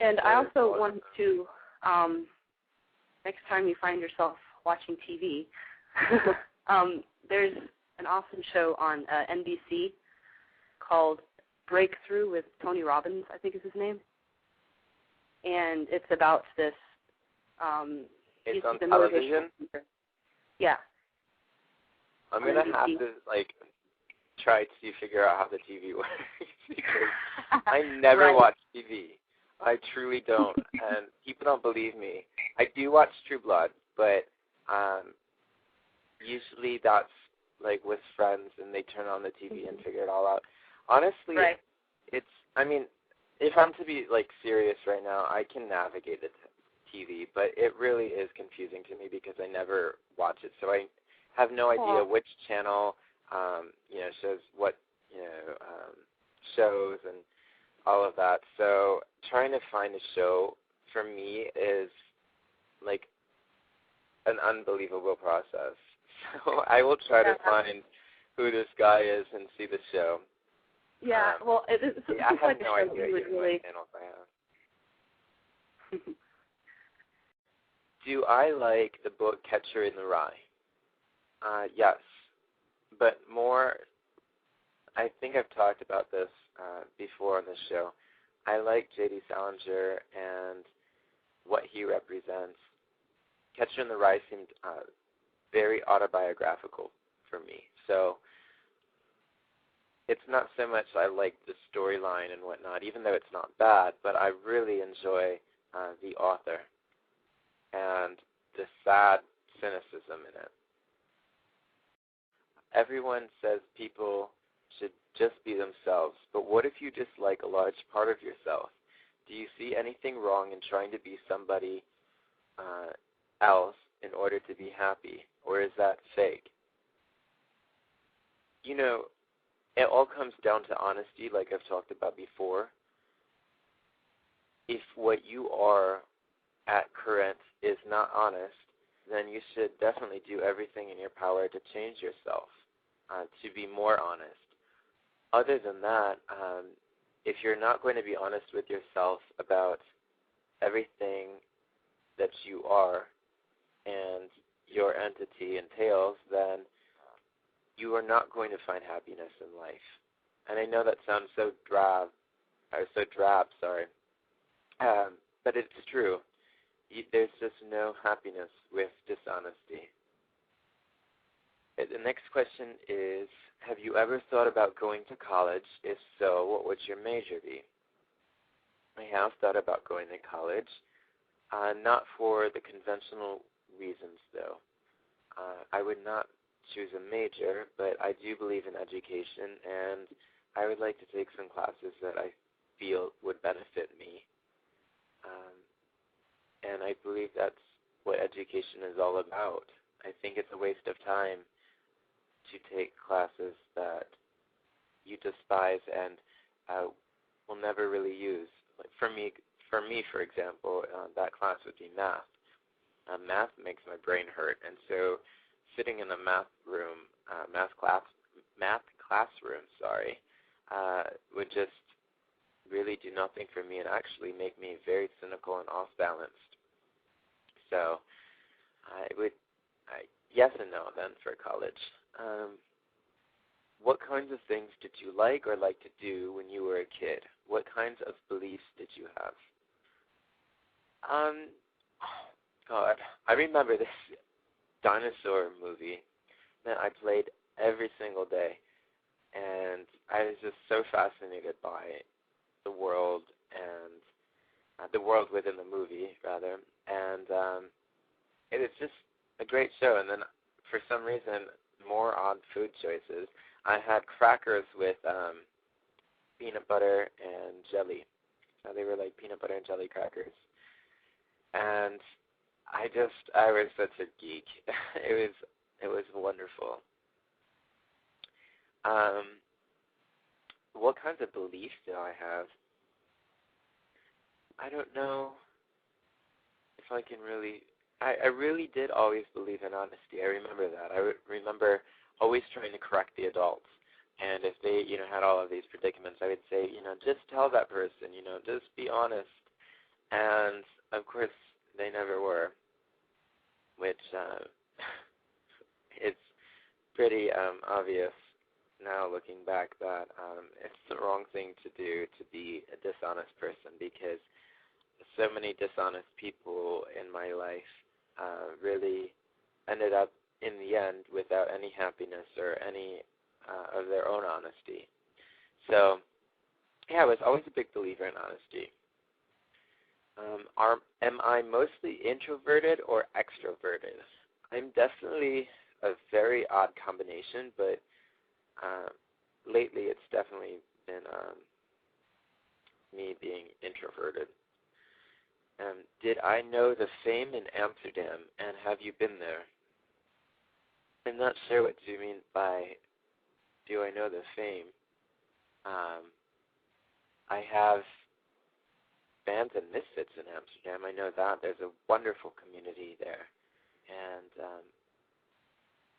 And I also want to, next time you find yourself watching TV, there's an awesome show on NBC called Breakthrough with Tony Robbins, I think is his name. And it's about this. It's on television? Yeah. I'm going to have to, try to figure out how the TV works because I never watch TV. I truly don't, and people don't believe me. I do watch True Blood, but usually that's with friends, and they turn on the TV and figure it all out. Honestly, if I'm to be serious right now, I can navigate the TV, but it really is confusing to me because I never watch it, so I have no idea which channel shows what shows and all of that. So trying to find a show for me is an unbelievable process. So I will try to find who this guy is and see the show. Yeah, it's I have no idea what channels I have. Do I like the book Catcher in the Rye? Yes, but more, I think I've talked about this before on the show. I like J.D. Salinger and what he represents. Catcher in the Rye seemed very autobiographical for me. So it's not so much I like the storyline and whatnot, even though it's not bad, but I really enjoy the author and the sad cynicism in it. Everyone says people should just be themselves, but what if you dislike a large part of yourself? Do you see anything wrong in trying to be somebody else in order to be happy, or is that fake? It all comes down to honesty, like I've talked about before. If what you are at current is not honest, then you should definitely do everything in your power to change yourself, to be more honest. Other than that, if you're not going to be honest with yourself about everything that you are and your entity entails, then you are not going to find happiness in life. And I know that sounds so drab, but it's true. There's just no happiness with dishonesty. The next question is, have you ever thought about going to college? If so, what would your major be? I have thought about going to college, not for the conventional reasons, though. I would not choose a major, but I do believe in education, and I would like to take some classes that I feel would benefit me. And I believe that's what education is all about. I think it's a waste of time to take classes that you despise and will never really use. For me, for example, that class would be math. Math makes my brain hurt, and so sitting in a math classroom, would just really do nothing for me and actually make me very cynical and off-balanced. So yes and no then for college. What kinds of things did you like or like to do when you were a kid? What kinds of beliefs did you have? God, I remember this dinosaur movie that I played every single day, and I was just so fascinated by the world and the world within the movie, rather, and it is just a great show. And then for some reason, more odd food choices. I had crackers with peanut butter and jelly. They were like peanut butter and jelly crackers, and I was such a geek. It was wonderful. What kinds of beliefs do I have? I don't know if I can really. I really did always believe in honesty. I remember that. I remember always trying to correct the adults. And if they, had all of these predicaments, I would say, just tell that person, just be honest. And, of course, they never were, which it's pretty obvious now looking back that it's the wrong thing to do to be a dishonest person, because so many dishonest people in my life really ended up in the end without any happiness or any of their own honesty. So, yeah, I was always a big believer in honesty. Am I mostly introverted or extroverted? I'm definitely a very odd combination, but lately it's definitely been me being introverted. Did I know the Fame in Amsterdam, and have you been there? I'm not sure what you mean by do I know the Fame. I have bands and misfits in Amsterdam. I know that. There's a wonderful community there. And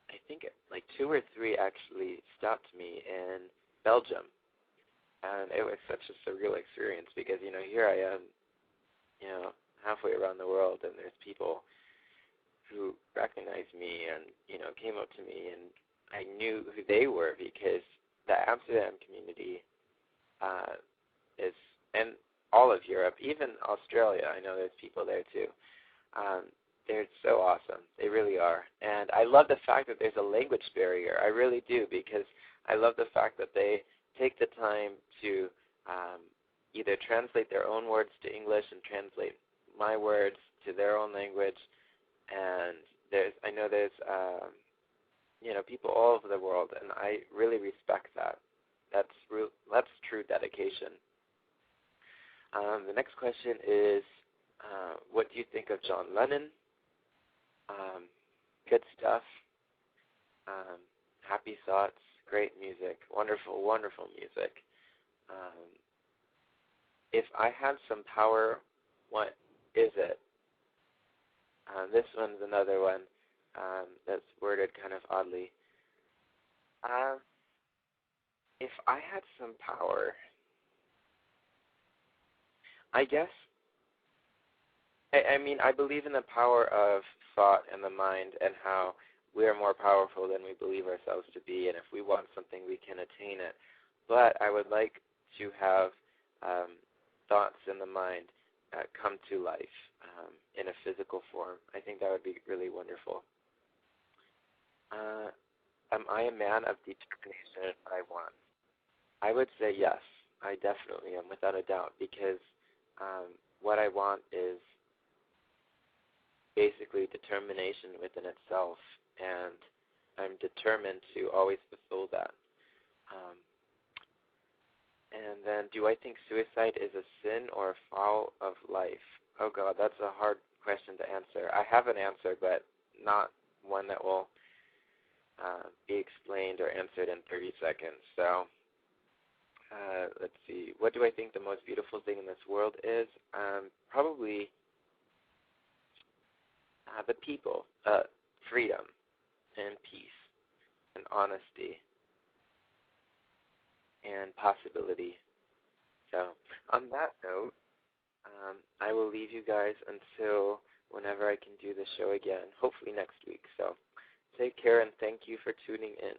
I think like 2 or 3 actually stopped me in Belgium. And it was such a surreal experience because, here I am, halfway around the world, and there's people who recognized me and, came up to me, and I knew who they were because the Amsterdam community is, and all of Europe, even Australia, I know there's people there too. They're so awesome. They really are. And I love the fact that there's a language barrier. I really do, because I love the fact that they take the time to either translate their own words to English and translate my words to their own language. And I know there's people all over the world, and I really respect that. That's true dedication. The next question is, what do you think of John Lennon? Good stuff. Happy thoughts, great music, wonderful, wonderful music. If I had some power, what is it? This one's another one that's worded kind of oddly. If I had some power, I guess, I believe in the power of thought and the mind, and how we are more powerful than we believe ourselves to be, and if we want something, we can attain it. But I would like to have thoughts in the mind come to life in a physical form. I think that would be really wonderful. Am I a man of determination if I want? I would say yes, I definitely am, without a doubt, because what I want is basically determination within itself, and I'm determined to always fulfill that. And then, do I think suicide is a sin or a foul of life? Oh God, that's a hard question to answer. I have an answer, but not one that will be explained or answered in 30 seconds. So, let's see. What do I think the most beautiful thing in this world is? Probably the people, freedom and peace and honesty and possibility. So, on that note, I will leave you guys until whenever I can do the show again, hopefully next week. So, take care, and thank you for tuning in.